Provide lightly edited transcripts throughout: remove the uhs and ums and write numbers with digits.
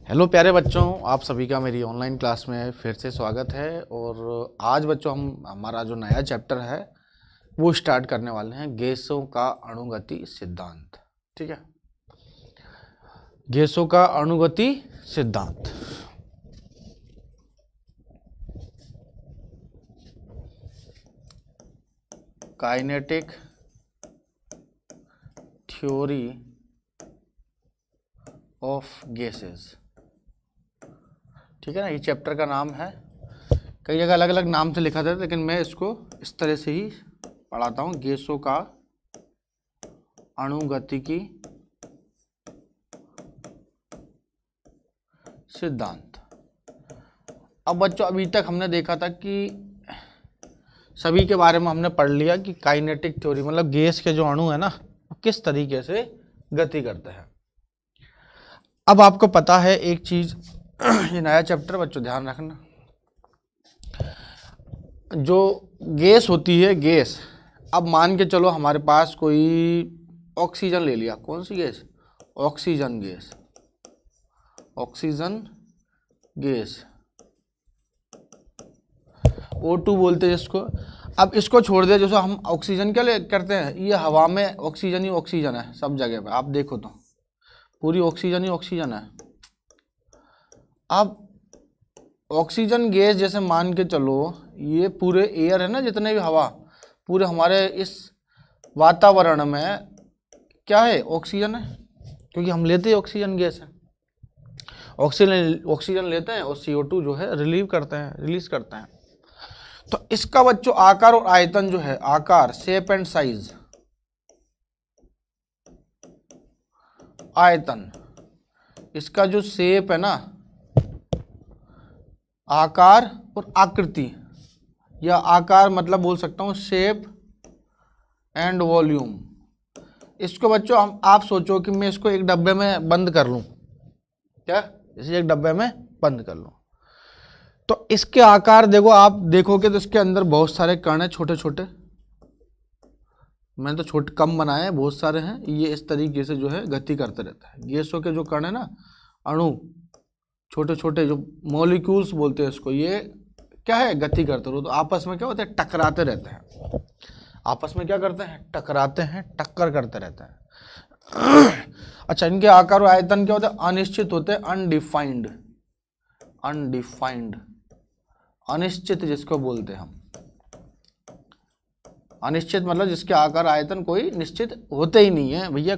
Hello प्यारे बच्चों, आप सभी का मेरी ऑनलाइन क्लास में फिर से स्वागत है। और आज बच्चों हमारा जो नया चैप्टर है वो स्टार्ट करने वाले हैं, गैसों का अणुगति सिद्धांत। ठीक है, गैसों का अणुगति सिद्धांत। Kinetic theory of gases. ठीक है ना, ये चैप्टर का नाम है। कई जगह अलग अलग नाम से लिखा था, लेकिन मैं इसको इस तरह से ही पढ़ाता हूँ, गैसों का अणुगतिकी सिद्धांत। अब बच्चों, अभी तक हमने देखा था कि सभी के बारे में हमने पढ़ लिया कि काइनेटिक थ्योरी मतलब गैस के जो अणु है ना, किस तरीके से गति करते हैं। अब आपको पता है एक चीज, ये नया चैप्टर बच्चों ध्यान रखना, जो गैस होती है गैस, अब मान के चलो हमारे पास कोई ऑक्सीजन ले लिया। कौन सी gas? Oxygen gas. Oxygen gas O2 बोलते हैं इसको। अब इसको छोड़ दे, जैसे हम ऑक्सीजन क्या करते हैं, ये हवा में ऑक्सीजन ही ऑक्सीजन है सब जगह पे, आप देखो तो पूरी ऑक्सीजन ही ऑक्सीजन है। अब ऑक्सीजन गैस जैसे मान के चलो, ये पूरे एयर है ना, जितने भी हवा पूरे हमारे इस वातावरण में क्या है, ऑक्सीजन है, क्योंकि हम लेते हैं ऑक्सीजन गैस है। ऑक्सीजन लेते हैं और CO2 जो है रिलीज करते हैं। तो इसका बच्चों आकार और आयतन जो है, आकार शेप एंड साइज, आयतन, इसका जो शेप है ना, आकार और आकृति, या आकार मतलब बोल सकता हूं शेप एंड वॉल्यूम। इसको बच्चों आप सोचो कि मैं इसको एक डब्बे में बंद कर लूं, क्या इसे एक डब्बे में बंद कर लूं, तो इसके आकार देखो, आप देखोगे तो इसके अंदर बहुत सारे कण हैं छोटे छोटे। मैंने तो छोटे कम बनाए हैं, बहुत सारे हैं। ये इस तरीके से जो है गति करते रहता है। गैसों के जो कण है ना, अणु, छोटे छोटे जो मॉलिक्यूल्स बोलते हैं इसको, ये क्या है, गति करते रहो। तो आपस में क्या होता है, टकराते रहते हैं। आपस में क्या करते हैं, टकराते हैं, टक्कर करते रहते हैं। अच्छा, इनके आकार और आयतन क्या होते हैं, अनिश्चित होते हैं, अनडिफाइंड। अनडिफाइंड, अनिश्चित जिसको बोलते हैं हम। अनिश्चित मतलब जिसके आकार आयतन कोई निश्चित होते ही नहीं है भैया।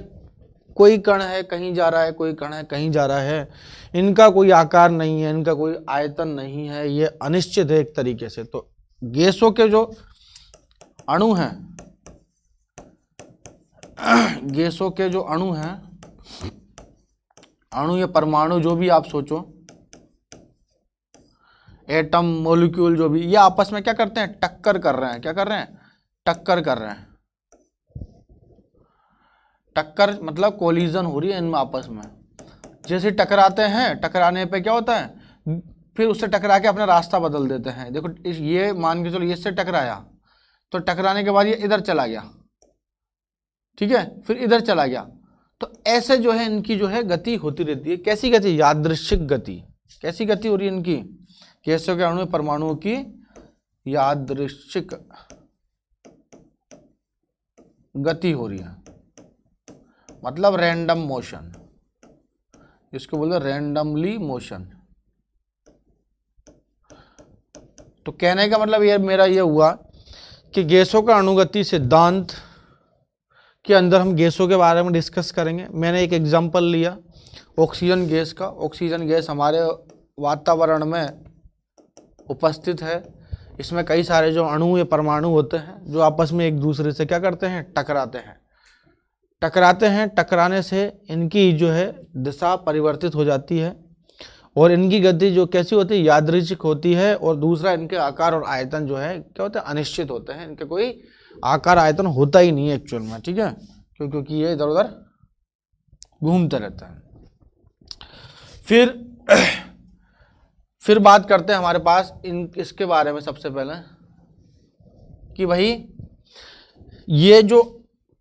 कोई कण है कहीं जा रहा है, कोई कण है कहीं जा रहा है, इनका कोई आकार नहीं है, इनका कोई आयतन नहीं है, ये अनिश्चित है एक तरीके से। तो गैसों के जो अणु हैं, गैसों के जो अणु हैं, अणु या परमाणु जो भी आप सोचो, एटम, मॉलिक्यूल जो भी, ये आपस में क्या करते हैं, टक्कर कर रहे हैं। क्या कर रहे हैं, टक्कर कर रहे हैं। टक्कर मतलब कोलिजन हो रही है इनमें आपस में। जैसे टकराते हैं, टकराने पे क्या होता है, फिर उससे टकरा के अपना रास्ता बदल देते हैं। देखो ये मान के चलो, ये इससे टकराया, तो टकराने के बाद ये इधर चला गया, ठीक है, फिर इधर चला गया। तो ऐसे जो है इनकी जो है गति होती रहती है। कैसी गति, यादृच्छिक गति। कैसी गति हो रही है इनकी, गैसों के अणु परमाणुओं की यादृच्छिक गति हो रही है, मतलब रैंडम मोशन, इसको बोलते हैं रैंडमली मोशन। तो कहने का मतलब ये मेरा ये हुआ कि गैसों का अणुगति सिद्धांत के अंदर हम गैसों के बारे में डिस्कस करेंगे। मैंने एक एग्जांपल लिया ऑक्सीजन गैस का। ऑक्सीजन गैस हमारे वातावरण में उपस्थित है। इसमें कई सारे जो अणु या परमाणु होते हैं जो आपस में एक दूसरे से क्या करते हैं, टकराते हैं। टकराने से इनकी जो है दिशा परिवर्तित हो जाती है, और इनकी गति जो कैसी होती है, यादृच्छिक होती है। और दूसरा, इनके आकार और आयतन जो है क्या होता है, अनिश्चित होते हैं। इनके कोई आकार आयतन होता ही नहीं है एक्चुअल में, ठीक है, क्योंकि ये इधर उधर घूमते रहते हैं। फिर बात करते हैं हमारे पास इसके बारे में सबसे पहले कि भाई ये जो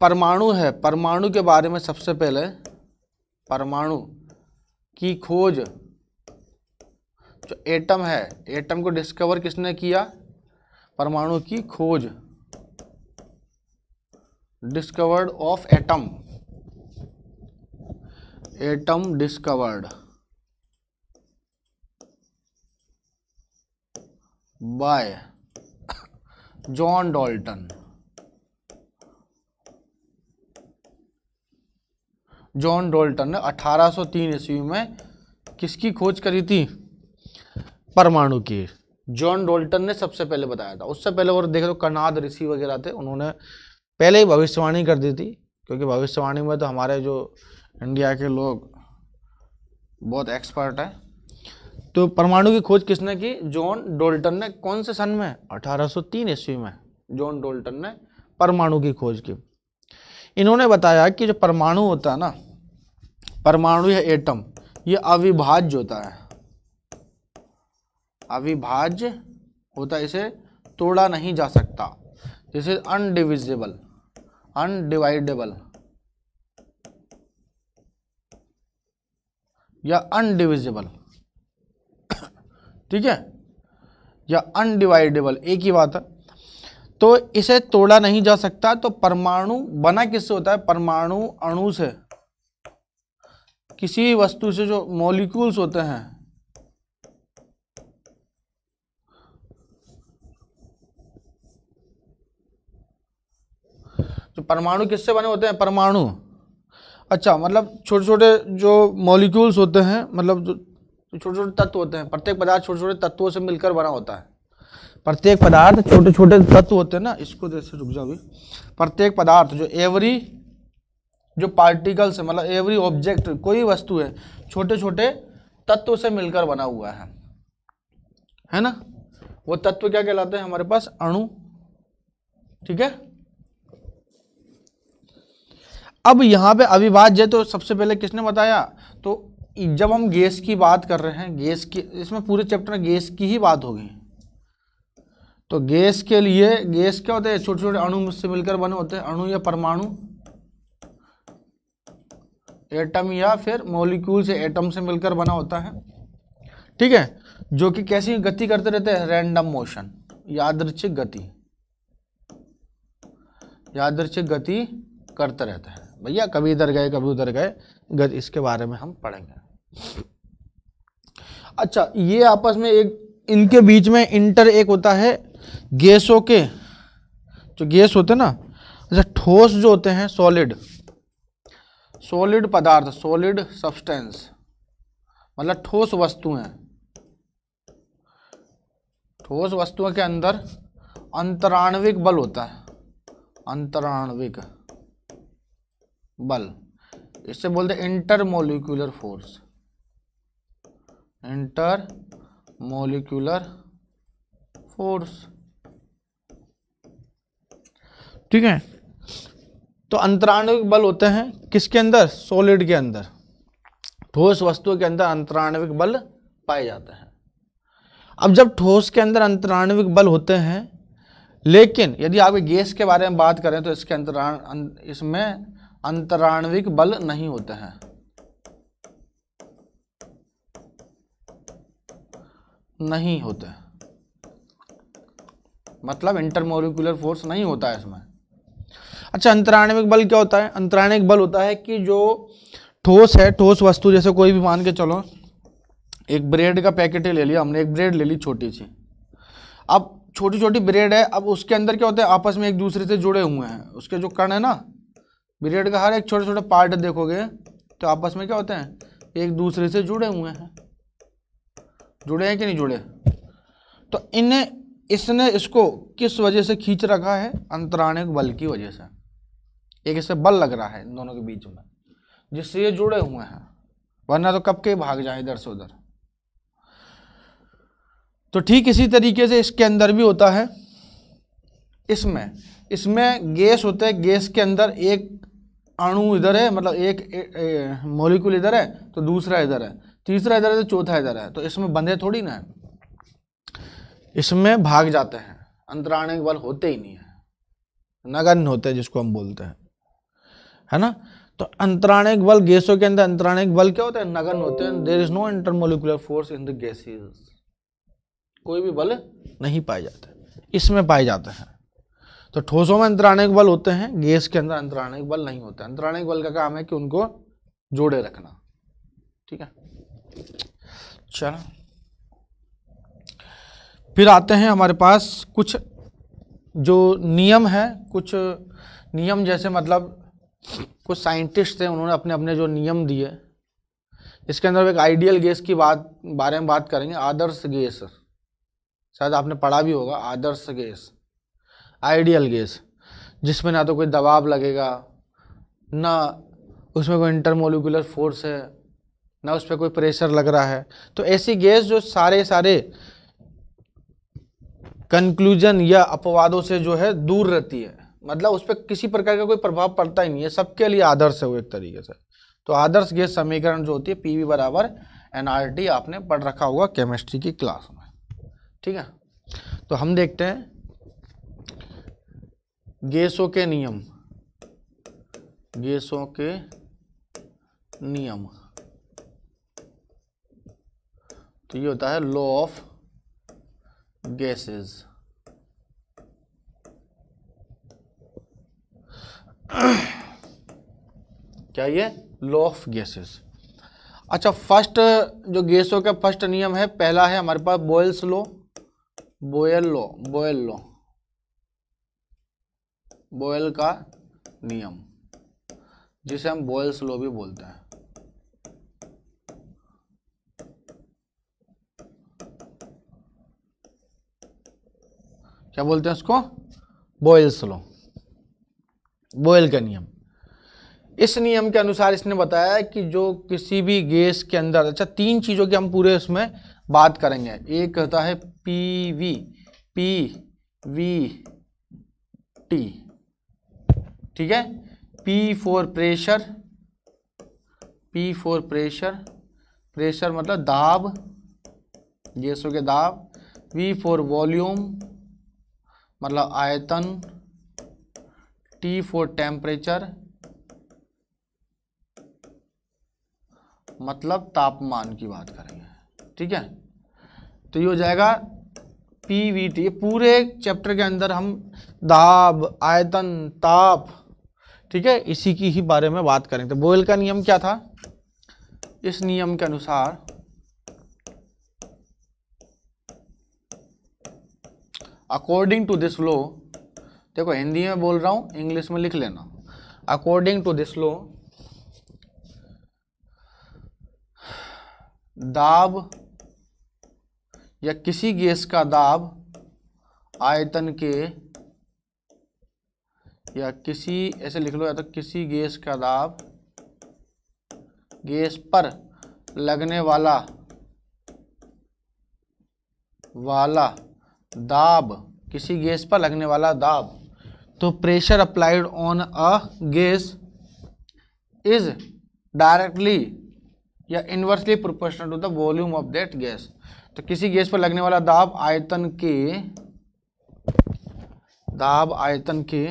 परमाणु है, परमाणु के बारे में सबसे पहले परमाणु की खोज जो एटम है, एटम को डिस्कवर किसने किया? परमाणु की खोज, discovered of atom, atom discovered by John Dalton. John Dalton ने 1803 ईस्वी में किसकी खोज करी थी? परमाणु की। जॉन डाल्टन ने सबसे पहले बताया था। उससे पहले और देखे तो कनाद ऋषि वगैरह थे, उन्होंने पहले ही भविष्यवाणी कर दी थी, क्योंकि भविष्यवाणी में तो हमारे जो इंडिया के लोग बहुत एक्सपर्ट हैं। तो परमाणु की खोज किसने की? जॉन डाल्टन ने। कौन से सन में? 1803 ईस्वी में जॉन डाल्टन ने परमाणु की खोज की। इन्होंने बताया कि जो परमाणु होता है ना, परमाणु या एटम, ये अविभाज्य होता है, अविभाज्य होता है, इसे तोड़ा नहीं जा सकता। दिस इज अनडिविजिबल, अनडिवाइडेबल या अनडिविजिबल, ठीक है, या अनडिवाइडेबल, एक ही बात है। तो इसे तोड़ा नहीं जा सकता। तो परमाणु बना किससे होता है? परमाणु अणु से, किसी वस्तु से जो मॉलिक्यूल्स होते हैं, जो परमाणु किससे बने होते हैं? परमाणु, अच्छा, मतलब छोटे छोटे जो मॉलिक्यूल्स होते हैं, मतलब जो छोटे छोटे तत्व होते हैं, प्रत्येक पदार्थ छोटे छोटे तत्वों से मिलकर बना होता है। प्रत्येक पदार्थ छोटे छोटे तत्व होते हैं ना, इसको जैसे रुक जाओ अभी। प्रत्येक पदार्थ जो एवरी जो पार्टिकल्स है, मतलब एवरी ऑब्जेक्ट, कोई वस्तु है, छोटे छोटे तत्व से मिलकर बना हुआ है ना। वो तत्व क्या कहलाते हैं? हमारे पास अणु, ठीक है। अब यहाँ पे अविभाज्य, तो सबसे पहले किसने बताया? तो जब हम गैस की बात कर रहे हैं, गैस की, इसमें पूरे चैप्टर में गैस की ही बात होगी। तो गैस के लिए, गैस क्या होते हैं? छोटे छोटे अणु से मिलकर बने होते हैं, अणु या परमाणु, एटम या फिर मॉलिक्यूल से, एटम से मिलकर बना होता है, ठीक है, जो कि कैसी गति करते रहते हैं? रैंडम मोशन, यादृच्छिक गति, यादृच्छिक गति करते रहते हैं भैया, कभी इधर गए कभी उधर गए, गति, इसके बारे में हम पढ़ेंगे। अच्छा, ये आपस में एक, इनके बीच में इंटर एक होता है गैसों के, जो गैस होते हैं ना, जैसे ठोस जो होते हैं, सॉलिड, सॉलिड पदार्थ, सॉलिड सब्सटेंस, मतलब ठोस वस्तुएं, ठोस वस्तुओं के अंदर अंतराण्विक बल होता है, अंतराण्विक बल, इससे बोलते हैं इंटरमोलिक्यूलर फोर्स, इंटरमोलिक्यूलर फोर्स, ठीक है। तो अंतराण्विक बल होते हैं किसके अंदर? सॉलिड के अंदर, ठोस वस्तुओं के अंदर अंतराण्विक बल पाए जाते हैं। अब जब ठोस के अंदर अंतराण्विक बल होते हैं, लेकिन यदि आप गैस के बारे में बात करें तो इसके इसमें अंतराण्विक बल नहीं होते हैं, नहीं होते, मतलब इंटरमोलिक्यूलर फोर्स नहीं होता है इसमें। अच्छा, अंतराण्विक बल क्या होता है? अंतराण्विक बल होता है कि जो ठोस है, ठोस वस्तु, जैसे कोई भी, मान के चलो एक ब्रेड का पैकेट ले लिया हमने, एक ब्रेड ले ली छोटी सी। अब छोटी छोटी ब्रेड है, अब उसके अंदर क्या होता है? आपस में एक दूसरे से जुड़े हुए हैं, उसके जो कण है ना, ब्रेड का हर एक छोटे छोटे पार्ट देखोगे तो आपस में क्या होते हैं? एक दूसरे से जुड़े हुए हैं, जुड़े हैं कि नहीं जुड़े? तो इसने इसको किस वजह से खींच रखा है? अंतराण्विक बल की वजह से। एक इससे बल लग रहा है इन दोनों के बीच में, जिससे ये जुड़े हुए हैं, वरना तो कब के भाग जाए इधर से उधर। तो ठीक इसी तरीके से इसके अंदर भी होता है। इसमें गैस होता है, गैस के अंदर एक अणु इधर है, मतलब एक मॉलिक्यूल इधर है तो दूसरा इधर है, तीसरा इधर है तो चौथा इधर है, तो इसमें बंधे थोड़ी ना है, इसमें भाग जाते हैं, अंतराण्विक बल होते ही नहीं है, नगण्य होते हैं जिसको हम बोलते हैं, है ना। तो अंतराण्विक बल, गैसों के अंदर अंतराण्विक बल क्या होता है? नगण्य होते हैं। There is no intermolecular force in the gases, कोई भी बल नहीं पाए जाते, इसमें पाए जाते हैं। तो ठोसों में अंतराणिक बल होते हैं, गैस के अंदर अंतराणिक बल नहीं होते। अंतराणिक बल का काम है कि उनको जोड़े रखना। ठीक है, चलो फिर आते हैं हमारे पास कुछ जो नियम है, कुछ नियम जैसे मतलब कुछ साइंटिस्ट थे, उन्होंने अपने अपने जो नियम दिए। इसके अंदर एक आइडियल गैस की बारे में बात करेंगे। आदर्श गैस, शायद आपने पढ़ा भी होगा, आदर्श गैस, आइडियल गैस, जिसमें ना तो कोई दबाव लगेगा, ना उसमें कोई इंटरमोलिकुलर फोर्स है, ना उस पर कोई प्रेशर लग रहा है। तो ऐसी गैस जो सारे कंक्लूजन या अपवादों से जो है दूर रहती है, मतलब उस पर किसी प्रकार का कोई प्रभाव पड़ता ही नहीं है, सबके लिए आदर्श है वो एक तरीके से। तो आदर्श गैस समीकरण जो होती है PV बराबर nRT, आपने पढ़ रखा होगा केमिस्ट्री की क्लास में। ठीक है, तो हम देखते हैं गैसों के नियम, गैसों के नियम। तो ये होता है लॉ ऑफ गैसेस। क्या ये लॉ ऑफ गैसेस। अच्छा, फर्स्ट जो गैसों का फर्स्ट नियम है, पहला है हमारे पास बॉयल्स लॉ, बॉयल का नियम, जिसे हम बॉयल्स लॉ भी बोलते हैं। क्या बोलते हैं उसको? बॉयल्स लॉ, बॉयल का नियम। इस नियम के अनुसार इसने बताया कि जो किसी भी गैस के अंदर, अच्छा 3 चीज़ों की हम पूरे उसमें बात करेंगे। एक होता है PV, PVT, ठीक है। P for pressure, P for pressure, pressure मतलब दाब, गैसों के दाब। V फॉर वॉल्यूम मतलब आयतन। T फॉर टेम्परेचर मतलब तापमान की बात करेंगे। ठीक है, तो ये हो जाएगा PVT। पूरे चैप्टर के अंदर हम दाब, आयतन, ताप, ठीक है, इसी की ही बारे में बात करेंगे। तो बॉयल का नियम क्या था? इस नियम के अनुसार अकॉर्डिंग टू दिस लॉ, देखो हिंदी में बोल रहा हूं, इंग्लिश में लिख लेना। अकॉर्डिंग टू दिस लॉ, दाब या किसी गैस का दाब आयतन के, या किसी, ऐसे लिख लो, या तो किसी गैस का दाब, गैस पर लगने वाला दाब, किसी गैस पर लगने वाला दाब। तो pressure applied on a gas is directly या inversely proportional to the volume of that gas. तो किसी गैस पर लगने वाला दाब आयतन के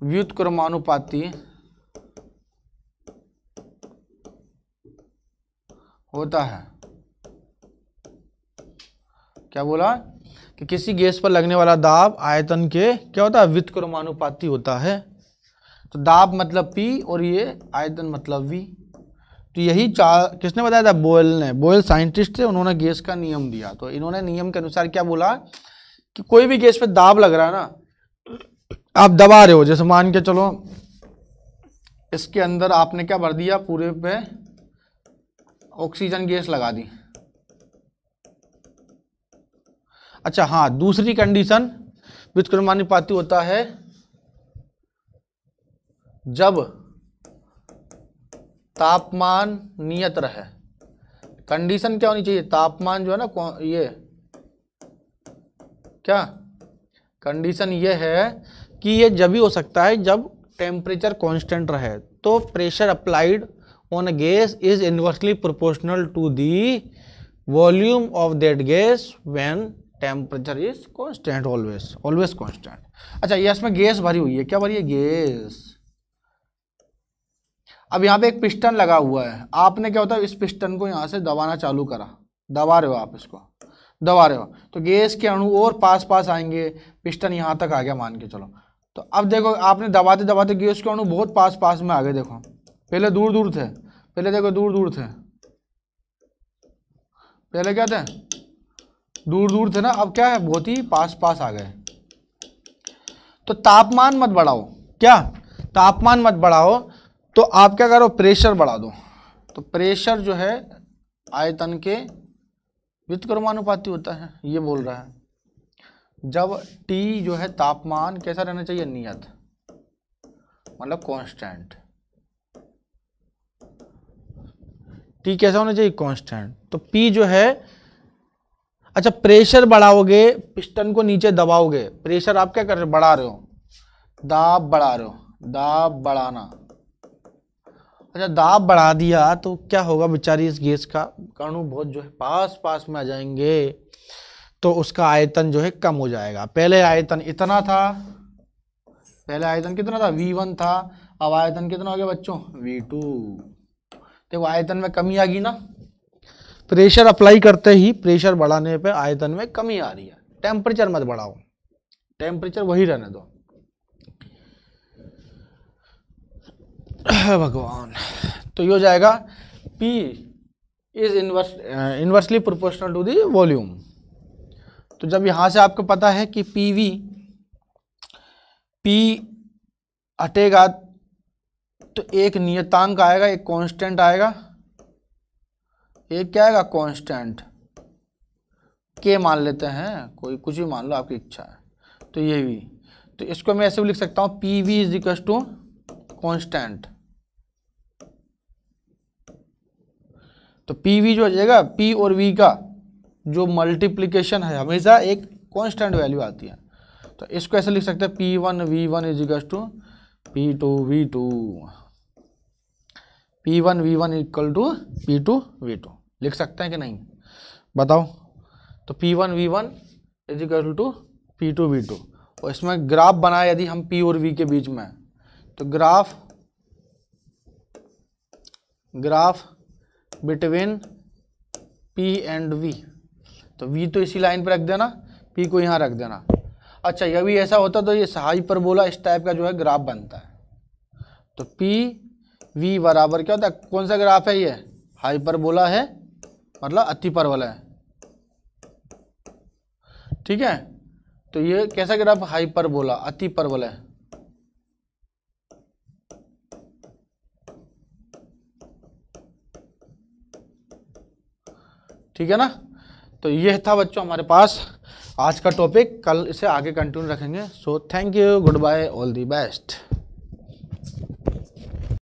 व्युत्क्रमानुपाती होता है। क्या बोला? कि किसी गैस पर लगने वाला दाब आयतन के क्या होता है? व्युत्क्रमानुपाती होता है। तो दाब मतलब P और ये आयतन मतलब V। तो यही किसने बताया था? बॉयल ने। बॉयल साइंटिस्ट थे, उन्होंने गैस का नियम दिया। तो इन्होंने नियम के अनुसार क्या बोला कि कोई भी गैस पे दाब लग रहा है ना, आप दबा रहे हो, जैसे मान के चलो इसके अंदर आपने क्या भर दिया, पूरे पे ऑक्सीजन गैस लगा दी। अच्छा हाँ, दूसरी कंडीशन व्युत्क्रमानुपाती होता है जब तापमान नियत रहे। कंडीशन क्या होनी चाहिए? तापमान जो है ना, ये क्या कंडीशन ये है कि ये जब भी हो सकता है जब टेम्परेचर कांस्टेंट रहे। तो pressure applied on a gas is inversely proportional to the volume of that gas when temperature is constant, always constant. अच्छा, ये इसमें गैस भरी हुई है, क्या भरी है? गैस। अब यहाँ पे एक पिस्टन लगा हुआ है, आपने क्या होता है, इस पिस्टन को यहाँ से दबाना चालू करा, दबा रहे हो आप इसको, दबा रहे हो तो गैस के अणु और पास पास आएंगे, पिस्टन यहाँ तक आ गया मान के चलो। तो अब देखो आपने दबाते दबाते गैस के अणु बहुत पास पास में आ गए, देखो पहले दूर दूर थे, पहले देखो दूर दूर थे, पहले क्या थे, दूर दूर थे ना, अब क्या है, बहुत ही पास पास आ गए। तो तापमान मत बढ़ाओ, क्या तापमान मत बढ़ाओ, तो आप क्या करो, प्रेशर बढ़ा दो। तो प्रेशर जो है आयतन के व्युत्क्रमानुपाती होता है, ये बोल रहा है। जब T जो है तापमान कैसा रहना चाहिए, नियत, मतलब कांस्टेंट। T कैसा होना चाहिए, कांस्टेंट। तो P जो है, अच्छा प्रेशर बढ़ाओगे, पिस्टन को नीचे दबाओगे, प्रेशर आप क्या कर रहे हो, बढ़ा रहे हो, दाब बढ़ा रहे हो, दाब बढ़ाना। अच्छा दाब बढ़ा दिया तो क्या होगा, बेचारी इस गैस का अणु बहुत जो है पास पास में आ जाएंगे, तो उसका आयतन जो है कम हो जाएगा। पहले आयतन इतना था, पहले आयतन कितना था, V1 था, अब आयतन कितना हो गया बच्चों, V2। देखो आयतन में कमी आ गई ना, प्रेशर अप्लाई करते ही प्रेशर बढ़ाने पे आयतन में कमी आ रही है। टेम्परेचर मत बढ़ाओ, टेम्परेचर वही रहने दो। भगवान, तो ये हो जाएगा P is inversely proportional to the volume. तो जब यहां से आपको पता है कि PV, P हटेगा तो एक नियतांक आएगा, एक कांस्टेंट आएगा, एक क्या आएगा, कांस्टेंट K मान लेते हैं, कोई कुछ भी मान लो, आपकी इच्छा है। तो ये भी, तो इसको मैं ऐसे भी लिख सकता हूँ, PV is equal to constant. तो PV जो हो जाएगा, P और V का जो मल्टीप्लिकेशन है हमेशा एक कांस्टेंट वैल्यू आती है। तो इसको ऐसे लिख सकते हैं, P1 V1 is equal to P2 V2, P1 V1 equal to P2 V2 लिख सकते हैं कि नहीं, बताओ। तो P1 V1 is equal to P2 V2, और इसमें ग्राफ बनाए यदि हम P और V के बीच में, तो graph between P and V, तो V तो इसी लाइन पर रख देना, P को यहाँ रख देना। अच्छा यह भी ऐसा होता तो ये हाइपरबोला इस टाइप का जो है ग्राफ बनता है। तो P V बराबर क्या होता है, कौन सा ग्राफ है ये, हाइपरबोला है, मतलब अतिपरवलय है, ठीक है। तो ये कैसा ग्राफ, हाइपरबोला, अतिपरवलय, ठीक है ना। तो ये था बच्चों हमारे पास आज का टॉपिक, कल इसे आगे कंटिन्यू रखेंगे। So thank you, good bye, all the best.